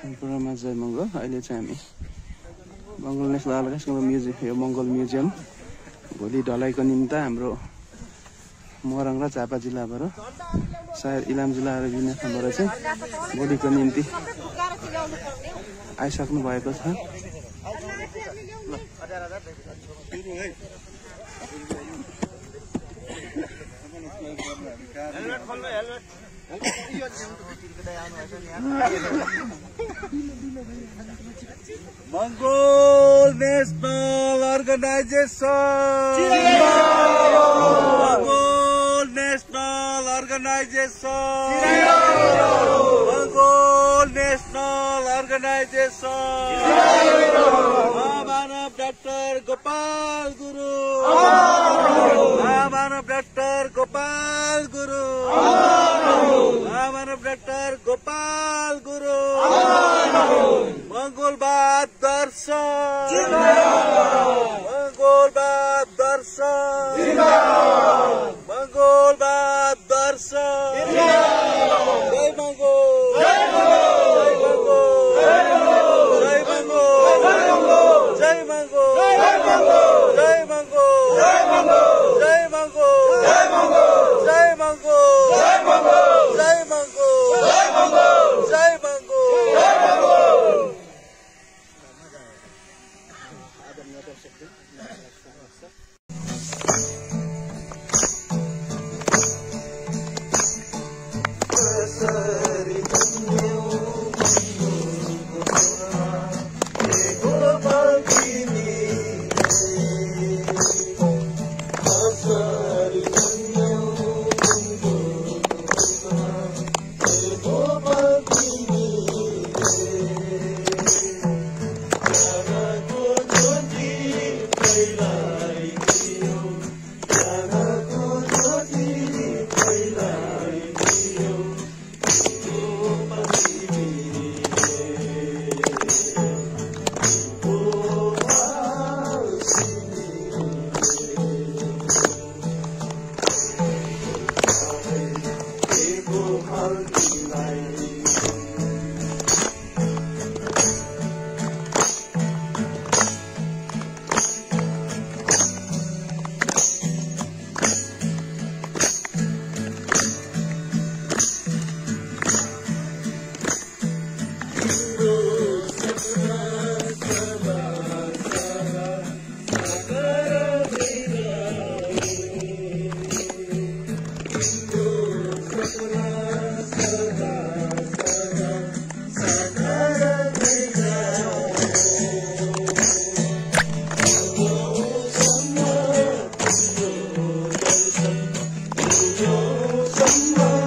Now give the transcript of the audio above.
सम्पूर्णमा जय मङ्गल। अहिले चाहिँ हामी मङ्गल नेसनल आर्काइभ्सको म्युजियम, यो मङ्गल म्युजियम भोलि ढलाइको निम्ति हाम्रो मोरङ र झापा जिल्लाबाट सायद इलाम जिल्ला र बिनाथाबाट चाहिँ भोलिको निम्ति आइसक्नु भएको छ। Mongol National Organization. Mongol National Organization. Mongol National Organization. Mahamanab Dr. Gopal Guru. Mahamanab Dr. Gopal Guru. Mahamanab Dr. Gopal Guru. Mongolbad Darshan. Mongolbad Darshan. Mongolbad Darshan. Jai Mongol. Jai Mongol. Jai Mongol. Jai Mongol. Jai Mongol. Jai Mongol. Jai Mongol. Jai Mongol. Jai Mongol. Jai Mongol. Jai Mongol. Jai Mongol. Jai Mongol. Jai Mongol. Jai Mongol. Jai Mongol. Some